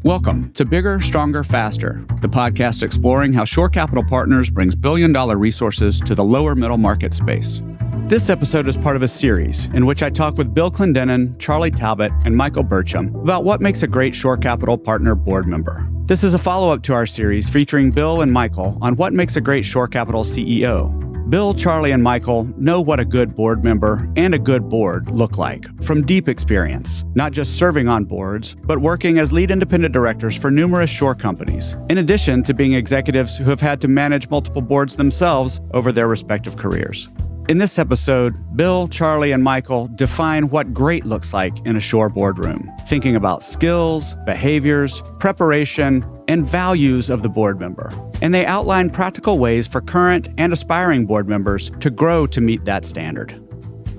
Welcome to Bigger, Stronger, Faster, the podcast exploring how Shore Capital Partners brings billion-dollar resources to the lower middle market space. This episode is part of a series in which I talk with Bill Clendenen, Charlie Talbot, and Michael Burcham about what makes a great Shore Capital Partner board member. This is a follow-up to our series featuring Bill and Michael on what makes a great Shore Capital CEO. Bill, Charlie, and Michael know what a good board member and a good board look like from deep experience, not just serving on boards, but working as lead independent directors for numerous shore companies, in addition to being executives who have had to manage multiple boards themselves over their respective careers. In this episode, Bill, Charlie, and Michael define what great looks like in a shore boardroom, thinking about skills, behaviors, preparation, and values of the board member. And they outline practical ways for current and aspiring board members to grow to meet that standard.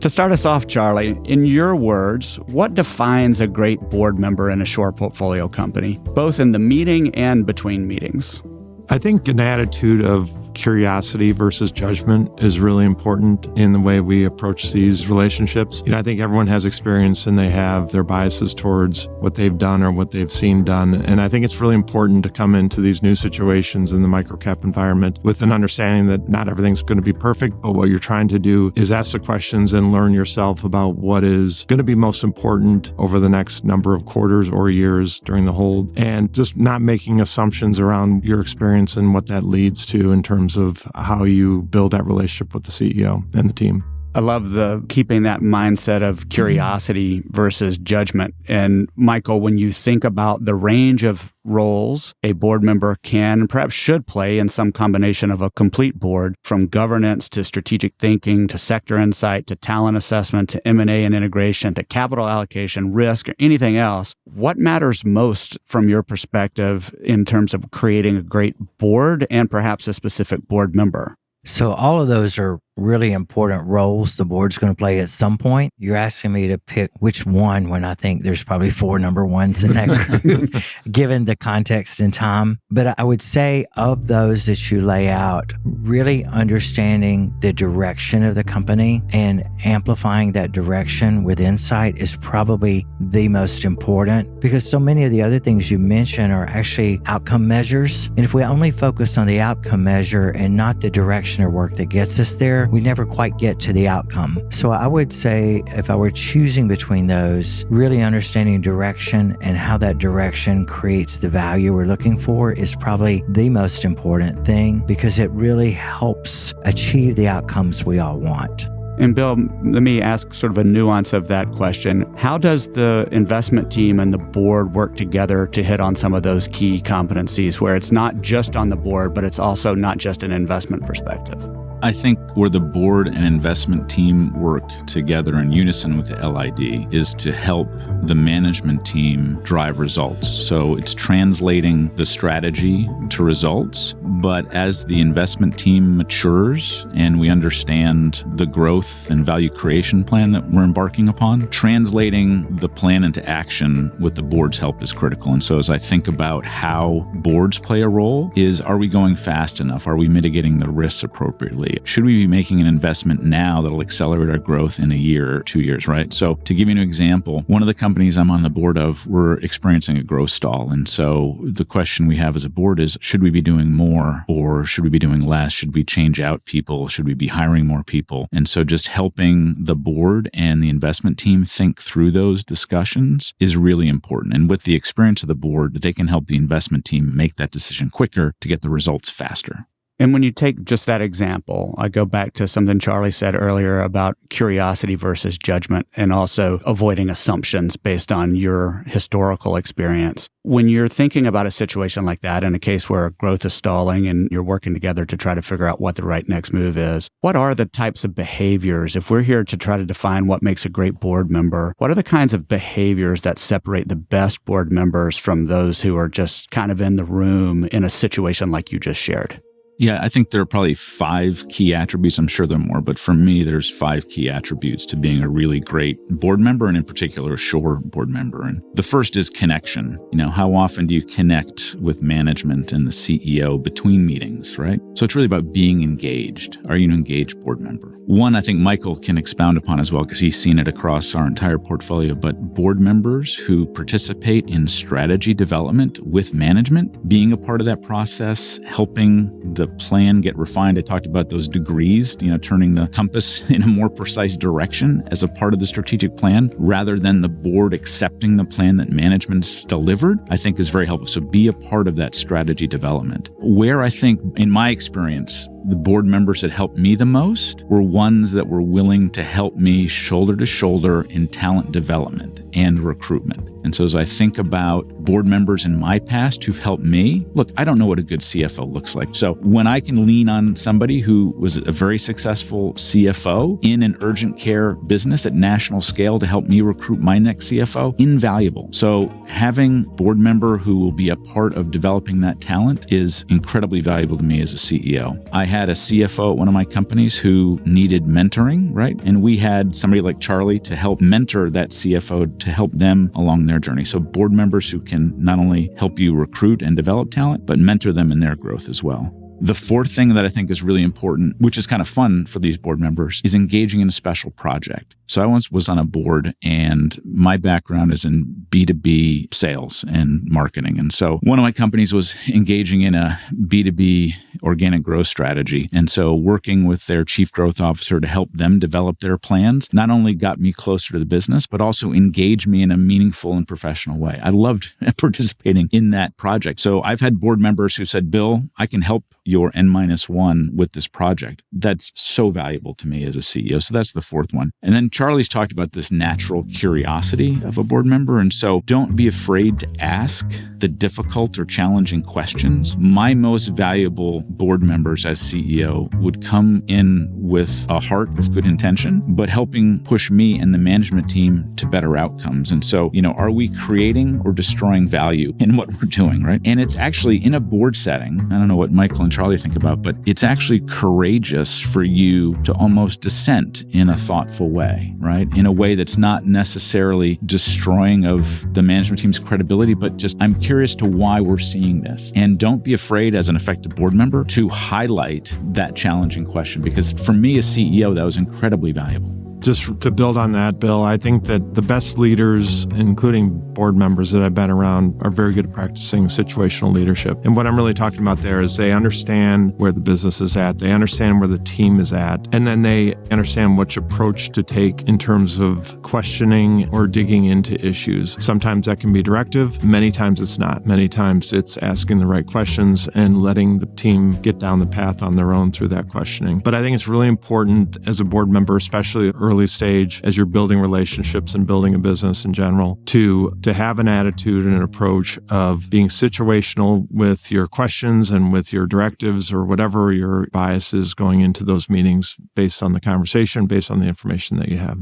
To start us off, Charlie, in your words, what defines a great board member in a shore portfolio company, both in the meeting and between meetings? I think an attitude of curiosity versus judgment is really important in the way we approach these relationships. I think everyone has experience and they have their biases towards what they've done or what they've seen done. And I think it's really important to come into these new situations in the microcap environment with an understanding that not everything's going to be perfect, but what you're trying to do is ask the questions and learn yourself about what is going to be most important over the next number of quarters or years during the hold, and just not making assumptions around your experience and what that leads to in terms of how you build that relationship with the CEO and the team. I love the keeping that mindset of curiosity versus judgment. And Michael, when you think about the range of roles a board member can and perhaps should play in some combination of a complete board, from governance to strategic thinking to sector insight to talent assessment to M&A and integration to capital allocation, risk, or anything else, what matters most from your perspective in terms of creating a great board and perhaps a specific board member? So all of those are really important roles the board's going to play at some point. You're asking me to pick which one when I think there's probably 4 number ones in that group, given the context and time. But I would say of those that you lay out, really understanding the direction of the company and amplifying that direction with insight is probably the most important, because so many of the other things you mentioned are actually outcome measures. And if we only focus on the outcome measure and not the direction or work that gets us there, we never quite get to the outcome. So I would say if I were choosing between those, really understanding direction and how that direction creates the value we're looking for is probably the most important thing, because it really helps achieve the outcomes we all want. And Bill, let me ask sort of a nuance of that question. How does the investment team and the board work together to hit on some of those key competencies where it's not just on the board, but it's also not just an investment perspective? I think where the board and investment team work together in unison with the LID is to help the management team drive results. So it's translating the strategy to results, but as the investment team matures and we understand the growth and value creation plan that we're embarking upon, translating the plan into action with the board's help is critical. And so as I think about how boards play a role is, are we going fast enough? Are we mitigating the risks appropriately? Should we be making an investment now that'll accelerate our growth in a year or 2 years, right? So to give you an example, one of the companies I'm on the board of, we're experiencing a growth stall. And so the question we have as a board is, should we be doing more or should we be doing less? Should we change out people? Should we be hiring more people? And so just helping the board and the investment team think through those discussions is really important. And with the experience of the board, they can help the investment team make that decision quicker to get the results faster. And when you take just that example, I go back to something Charlie said earlier about curiosity versus judgment and also avoiding assumptions based on your historical experience. When you're thinking about a situation like that, in a case where growth is stalling and you're working together to try to figure out what the right next move is, what are the types of behaviors? If we're here to try to define what makes a great board member, what are the kinds of behaviors that separate the best board members from those who are just kind of in the room in a situation like you just shared? Yeah, I think there are probably 5 key attributes. I'm sure there are more, but for me, there's 5 key attributes to being a really great board member, and in particular, a sure board member. And the first is connection. How often do you connect with management and the CEO between meetings, right? So it's really about being engaged. Are you an engaged board member? One, I think Michael can expound upon as well, because he's seen it across our entire portfolio, but board members who participate in strategy development with management, being a part of that process, helping the plan get refined. I talked about those degrees, turning the compass in a more precise direction as a part of the strategic plan, rather than the board accepting the plan that management's delivered, I think is very helpful. So be a part of that strategy development. Where I think, in my experience, the board members that helped me the most were ones that were willing to help me shoulder to shoulder in talent development and recruitment. And so as I think about board members in my past who've helped me, look, I don't know what a good CFO looks like. So when I can lean on somebody who was a very successful CFO in an urgent care business at national scale to help me recruit my next CFO, invaluable. So having a board member who will be a part of developing that talent is incredibly valuable to me as a CEO. I had a CFO at one of my companies who needed mentoring, right? And we had somebody like Charlie to help mentor that CFO to help them along their journey. So board members who can not only help you recruit and develop talent, but mentor them in their growth as well. The fourth thing that I think is really important, which is kind of fun for these board members, is engaging in a special project. So I once was on a board, and my background is in B2B sales and marketing. And so one of my companies was engaging in a B2B organic growth strategy. And so working with their chief growth officer to help them develop their plans not only got me closer to the business, but also engaged me in a meaningful and professional way. I loved participating in that project. So I've had board members who said, Bill, I can help your N-1 with this project. That's so valuable to me as a CEO. So that's the fourth one. And then Charlie's talked about this natural curiosity of a board member. And so don't be afraid to ask the difficult or challenging questions. My most valuable board members as CEO would come in with a heart of good intention, but helping push me and the management team to better outcomes. And so, are we creating or destroying value in what we're doing, right? And it's actually in a board setting, I don't know what Michael and Charlie think about, but it's actually courageous for you to almost dissent in a thoughtful way, right? In a way that's not necessarily destroying of the management team's credibility, but just, I'm curious to why we're seeing this. And don't be afraid as an effective board member to highlight that challenging question, because for me as CEO, that was incredibly valuable. Just to build on that, Bill, I think that the best leaders, including board members that I've been around, are very good at practicing situational leadership. And what I'm really talking about there is they understand where the business is at, they understand where the team is at, and then they understand which approach to take in terms of questioning or digging into issues. Sometimes that can be directive, many times it's not. Many times it's asking the right questions and letting the team get down the path on their own through that questioning. But I think it's really important as a board member, especially early stage, as you're building relationships and building a business in general, to have an attitude and an approach of being situational with your questions and with your directives or whatever your bias is going into those meetings based on the conversation, based on the information that you have.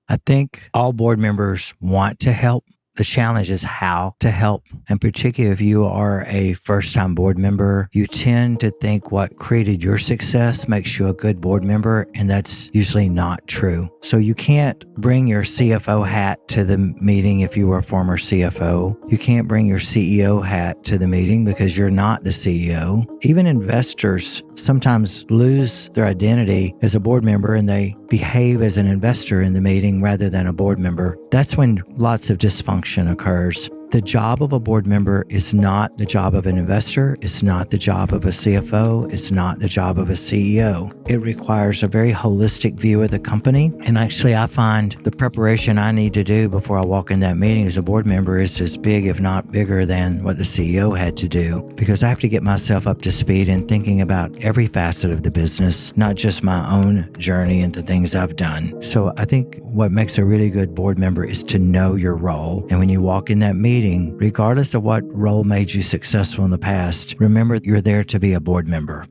I think all board members want to help. The challenge is how to help. And particularly if you are a first-time board member, you tend to think what created your success makes you a good board member, and that's usually not true. So you can't bring your CFO hat to the meeting if you were a former CFO. You can't bring your CEO hat to the meeting because you're not the CEO. Even investors sometimes lose their identity as a board member and they behave as an investor in the meeting rather than a board member. That's when lots of dysfunction occurs. The job of a board member is not the job of an investor. It's not the job of a CFO. It's not the job of a CEO. It requires a very holistic view of the company. And actually, I find the preparation I need to do before I walk in that meeting as a board member is as big, if not bigger, than what the CEO had to do, because I have to get myself up to speed in thinking about every facet of the business, not just my own journey and the things I've done. So I think what makes a really good board member is to know your role. And when you walk in that meeting, regardless of what role made you successful in the past, remember you're there to be a board member.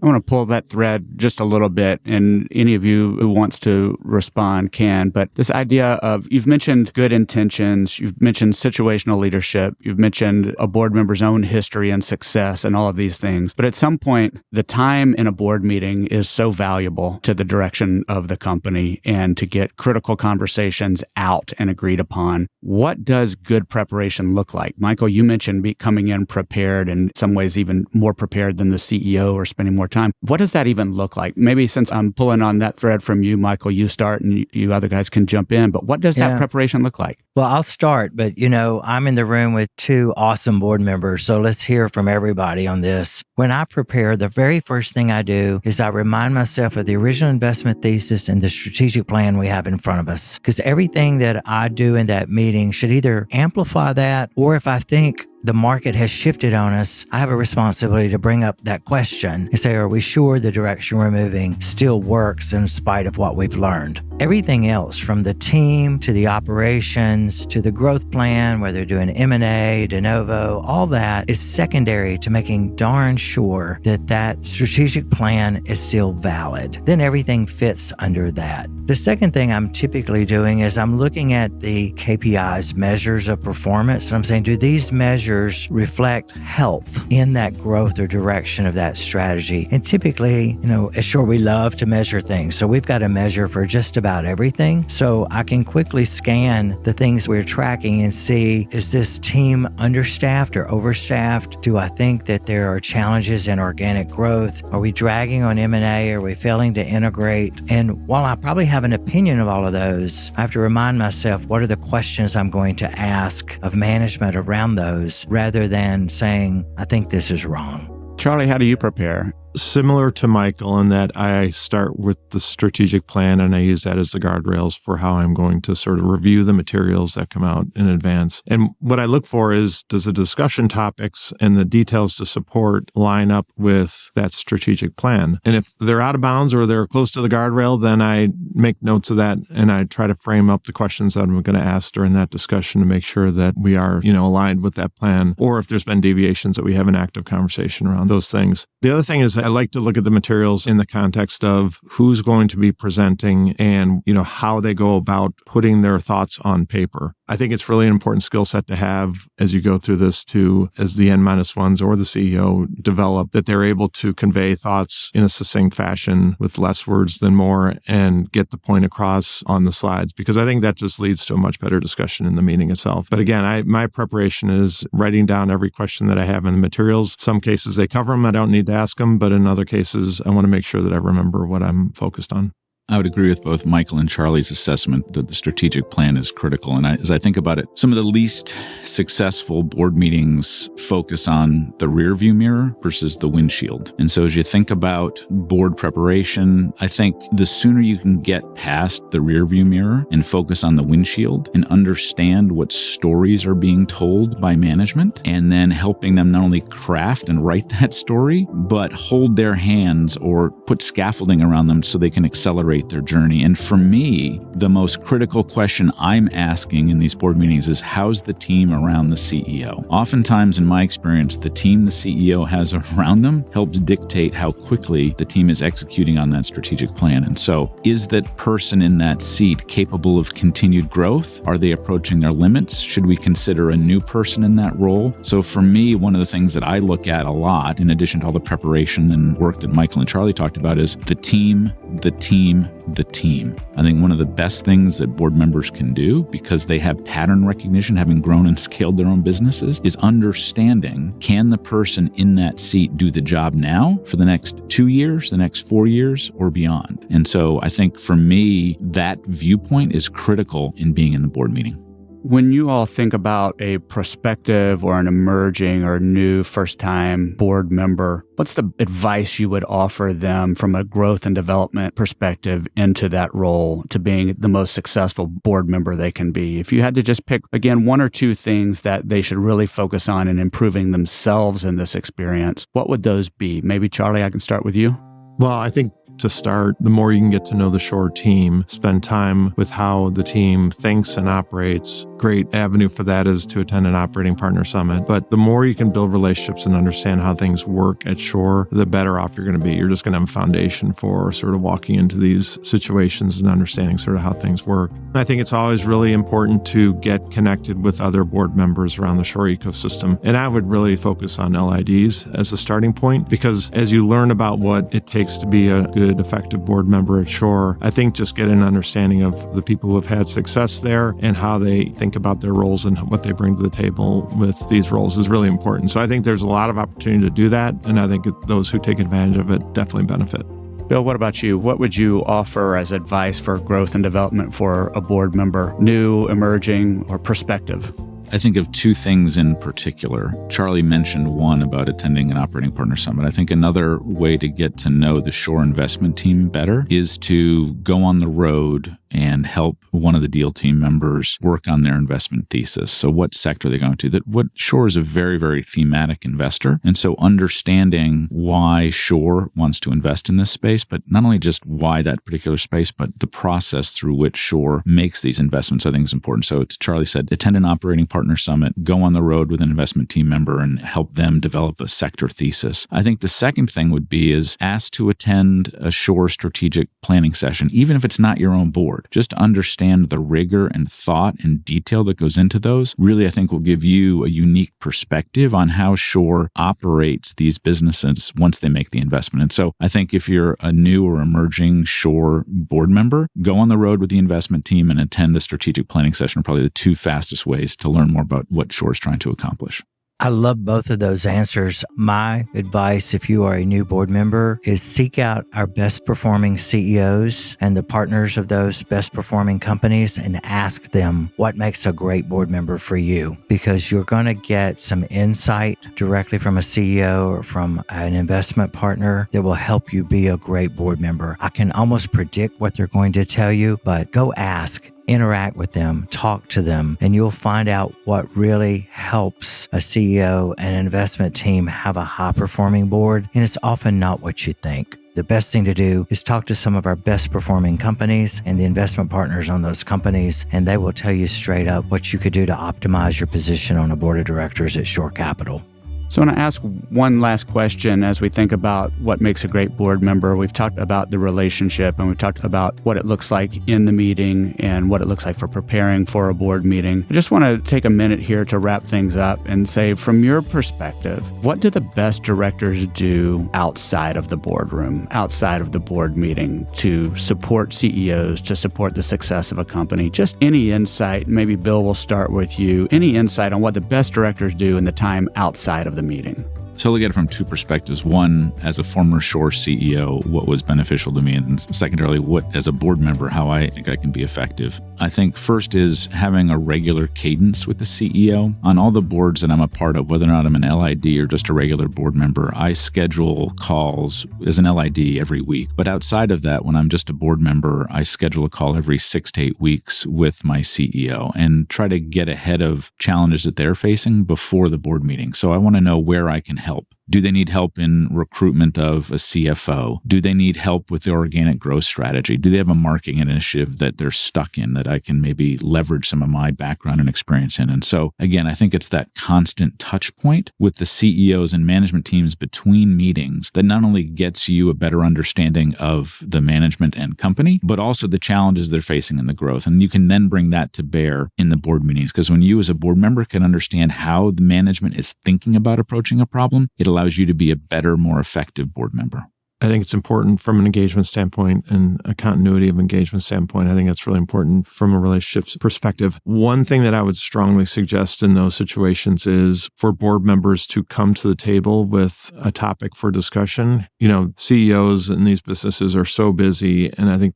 I want to pull that thread just a little bit, and any of you who wants to respond can. But this idea of, you've mentioned good intentions, you've mentioned situational leadership, you've mentioned a board member's own history and success and all of these things. But at some point, the time in a board meeting is so valuable to the direction of the company and to get critical conversations out and agreed upon. What does good preparation look like? Michael, you mentioned coming in prepared, in some ways even more prepared than the CEO, or spending more time. What does that even look like? Maybe since I'm pulling on that thread from you, Michael, you start and you other guys can jump in. But what does that preparation look like? Well, I'll start, but I'm in the room with two awesome board members, so let's hear from everybody on this. When I prepare, the very first thing I do is I remind myself of the original investment thesis and the strategic plan we have in front of us. Because everything that I do in that meeting should either amplify that, or if I think the market has shifted on us, I have a responsibility to bring up that question and say, are we sure the direction we're moving still works in spite of what we've learned? Everything else, from the team to the operations to the growth plan, whether doing M&A, de novo, all that is secondary to making darn sure that that strategic plan is still valid. Then everything fits under that. The second thing I'm typically doing is I'm looking at the KPIs, measures of performance, and I'm saying, do these measures reflect health in that growth or direction of that strategy? And typically, sure, we love to measure things. So we've got a measure for just about everything. So I can quickly scan the things we're tracking and see, is this team understaffed or overstaffed? Do I think that there are challenges in organic growth? Are we dragging on M&A? Are we failing to integrate? And while I probably have an opinion of all of those, I have to remind myself, what are the questions I'm going to ask of management around those, rather than saying, I think this is wrong. Charlie, how do you prepare? Similar to Michael in that I start with the strategic plan and I use that as the guardrails for how I'm going to sort of review the materials that come out in advance. And what I look for is, does the discussion topics and the details to support line up with that strategic plan? And if they're out of bounds or they're close to the guardrail, then I make notes of that and I try to frame up the questions that I'm going to ask during that discussion to make sure that we are, aligned with that plan. Or if there's been deviations, that we have an active conversation around those things. The other thing is, I like to look at the materials in the context of who's going to be presenting and, how they go about putting their thoughts on paper. I think it's really an important skill set to have as you go through this too, as the N-1s or the CEO develop, that they're able to convey thoughts in a succinct fashion with less words than more and get the point across on the slides, because I think that just leads to a much better discussion in the meeting itself. But again, my preparation is writing down every question that I have in the materials. Some cases they cover them, I don't need to ask them, but in other cases, I want to make sure that I remember what I'm focused on. I would agree with both Michael and Charlie's assessment that the strategic plan is critical. And as I think about it, some of the least successful board meetings focus on the rearview mirror versus the windshield. And so as you think about board preparation, I think the sooner you can get past the rearview mirror and focus on the windshield and understand what stories are being told by management, and then helping them not only craft and write that story, but hold their hands or put scaffolding around them so they can accelerate their journey. And for me, the most critical question I'm asking in these board meetings is, how's the team around the CEO? Oftentimes, in my experience, the team the CEO has around them helps dictate how quickly the team is executing on that strategic plan. And so, is that person in that seat capable of continued growth? Are they approaching their limits? Should we consider a new person in that role? So for me, one of the things that I look at a lot, in addition to all the preparation and work that Michael and Charlie talked about, is the team, the team, the team. I think one of the best things that board members can do, because they have pattern recognition, having grown and scaled their own businesses, is understanding, can the person in that seat do the job now for the next 2 years, the next 4 years, or beyond? And so I think for me, that viewpoint is critical in being in the board meeting. When you all think about a prospective or an emerging or new first-time board member, what's the advice you would offer them from a growth and development perspective into that role to being the most successful board member they can be? If you had to just pick, again, one or two things that they should really focus on in improving themselves in this experience, what would those be? Maybe, Charlie, I can start with you. Well, I think to start, the more you can get to know the Shore team, spend time with how the team thinks and operates. Great avenue for that is to attend an operating partner summit. But the more you can build relationships and understand how things work at Shore, the better off you're going to be. You're just going to have a foundation for sort of walking into these situations and understanding sort of how things work. I think it's always really important to get connected with other board members around the Shore ecosystem. And I would really focus on LIDs as a starting point, because as you learn about what it takes to be a good, effective board member at Shore, I think just get an understanding of the people who have had success there and how they think about their roles and what they bring to the table with these roles is really important. So I think there's a lot of opportunity to do that. And I think those who take advantage of it definitely benefit. Bill, what about you? What would you offer as advice for growth and development for a board member, new, emerging, or prospective? I think of two things in particular. Charlie mentioned one about attending an operating partner summit. I think another way to get to know the Shore investment team better is to go on the road and help one of the deal team members work on their investment thesis. So what sector are they going to? What Shore is a very, very thematic investor. And so understanding why Shore wants to invest in this space, but not only just why that particular space, but the process through which Shore makes these investments, I think is important. So it's Charlie said, attend an operating partner summit, go on the road with an investment team member and help them develop a sector thesis. I think the second thing would be is ask to attend a Shore strategic planning session, even if it's not your own board. Just understand the rigor and thought and detail that goes into those. Really, I think will give you a unique perspective on how Shore operates these businesses once they make the investment. And so I think if you're a new or emerging Shore board member, go on the road with the investment team and attend the strategic planning session are probably the two fastest ways to learn more about what Shore is trying to accomplish. I love both of those answers. My advice, if you are a new board member, is seek out our best performing CEOs and the partners of those best performing companies and ask them what makes a great board member for you, because you're going to get some insight directly from a CEO or from an investment partner that will help you be a great board member. I can almost predict what they're going to tell you, but go ask. Interact with them, talk to them, and you'll find out what really helps a CEO and an investment team have a high-performing board, and it's often not what you think. The best thing to do is talk to some of our best performing companies and the investment partners on those companies, and they will tell you straight up what you could do to optimize your position on a board of directors at Shore Capital. So I want to ask one last question as we think about what makes a great board member. We've talked about the relationship and we've talked about what it looks like in the meeting and what it looks like for preparing for a board meeting. I just want to take a minute here to wrap things up and say, from your perspective, what do the best directors do outside of the boardroom, outside of the board meeting to support CEOs, to support the success of a company? Just any insight, maybe Bill, will start with you. Any insight on what the best directors do in the time outside of the meeting? So I look at it from two perspectives. One, as a former Shore CEO, what was beneficial to me? And secondarily, what, as a board member, how I think I can be effective. I think first is having a regular cadence with the CEO. On all the boards that I'm a part of, whether or not I'm an LID or just a regular board member, I schedule calls as an LID every week. But outside of that, when I'm just a board member, I schedule a call every 6 to 8 weeks with my CEO and try to get ahead of challenges that they're facing before the board meeting. So I want to know where I can help. Do they need help in recruitment of a CFO? Do they need help with the organic growth strategy? Do they have a marketing initiative that they're stuck in that I can maybe leverage some of my background and experience in? And so, again, I think it's that constant touch point with the CEOs and management teams between meetings that not only gets you a better understanding of the management and company, but also the challenges they're facing in the growth. And you can then bring that to bear in the board meetings, because when you as a board member can understand how the management is thinking about approaching a problem, it allows you to be a better, more effective board member. I think it's important from an engagement standpoint and a continuity of engagement standpoint. I think that's really important from a relationships perspective. One thing that I would strongly suggest in those situations is for board members to come to the table with a topic for discussion. You know, CEOs in these businesses are so busy. And I think,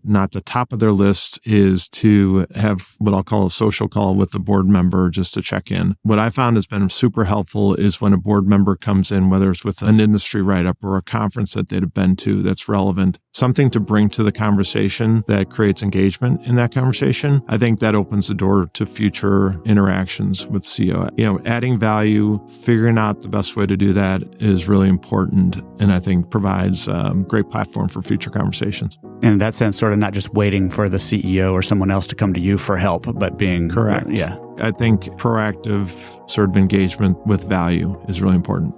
not the top of their list is to have what I'll call a social call with the board member just to check in. What I found has been super helpful is when a board member comes in, whether it's with an industry write-up or a conference that they'd have been to that's relevant, something to bring to the conversation that creates engagement in that conversation. I think that opens the door to future interactions with CEO. Adding value, figuring out the best way to do that is really important, and I think provides a great platform for future conversations. And in that sense, sort of not just waiting for the CEO or someone else to come to you for help, but being correct. Yeah. I think proactive sort of engagement with value is really important.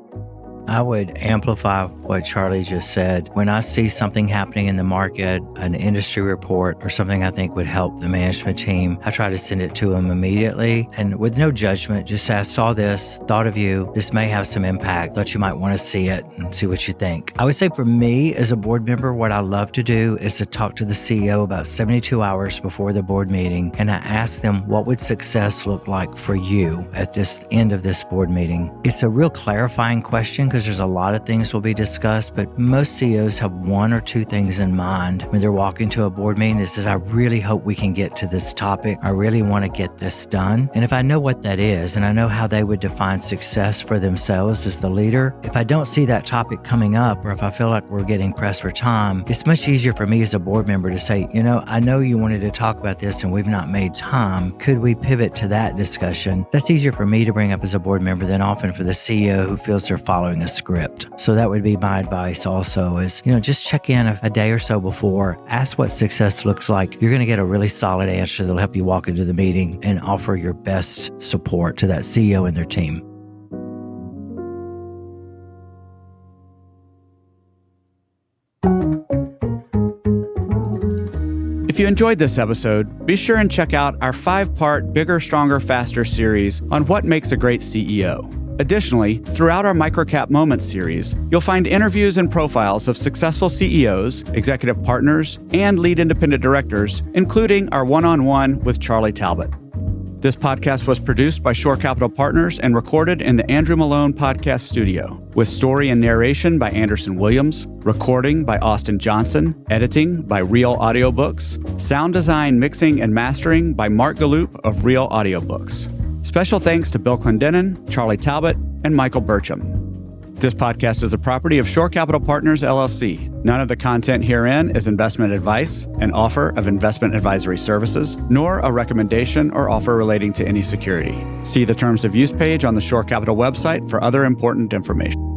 I would amplify what Charlie just said. When I see something happening in the market, an industry report or something I think would help the management team, I try to send it to them immediately and with no judgment, just say, I saw this, thought of you, this may have some impact, thought you might want to see it and see what you think. I would say for me as a board member, what I love to do is to talk to the CEO about 72 hours before the board meeting, and I ask them, what would success look like for you at this end of this board meeting? It's a real clarifying question because there's a lot of things will be discussed, but most CEOs have one or two things in mind when they're walking to a board meeting. This is, I really hope we can get to this topic. I really want to get this done. And if I know what that is, and I know how they would define success for themselves as the leader, if I don't see that topic coming up, or if I feel like we're getting pressed for time, it's much easier for me as a board member to say, I know you wanted to talk about this and we've not made time. Could we pivot to that discussion? That's easier for me to bring up as a board member than often for the CEO who feels they're following a script. So that would be my advice also is, just check in a day or so before, ask what success looks like. You're going to get a really solid answer that'll help you walk into the meeting and offer your best support to that CEO and their team. If you enjoyed this episode, be sure and check out our 5-part Bigger, Stronger, Faster series on what makes a great CEO. Additionally, throughout our Microcap Moments series, you'll find interviews and profiles of successful CEOs, executive partners, and lead independent directors, including our one-on-one with Charlie Talbot. This podcast was produced by Shore Capital Partners and recorded in the Andrew Malone Podcast Studio, with story and narration by Anderson Williams, recording by Austin Johnson, editing by Real Audiobooks, sound design, mixing, and mastering by Mark Galloop of Real Audiobooks. Special thanks to Bill Clendenen, Charlie Talbot, and Michael Burcham. This podcast is the property of Shore Capital Partners, LLC. None of the content herein is investment advice, an offer of investment advisory services, nor a recommendation or offer relating to any security. See the Terms of Use page on the Shore Capital website for other important information.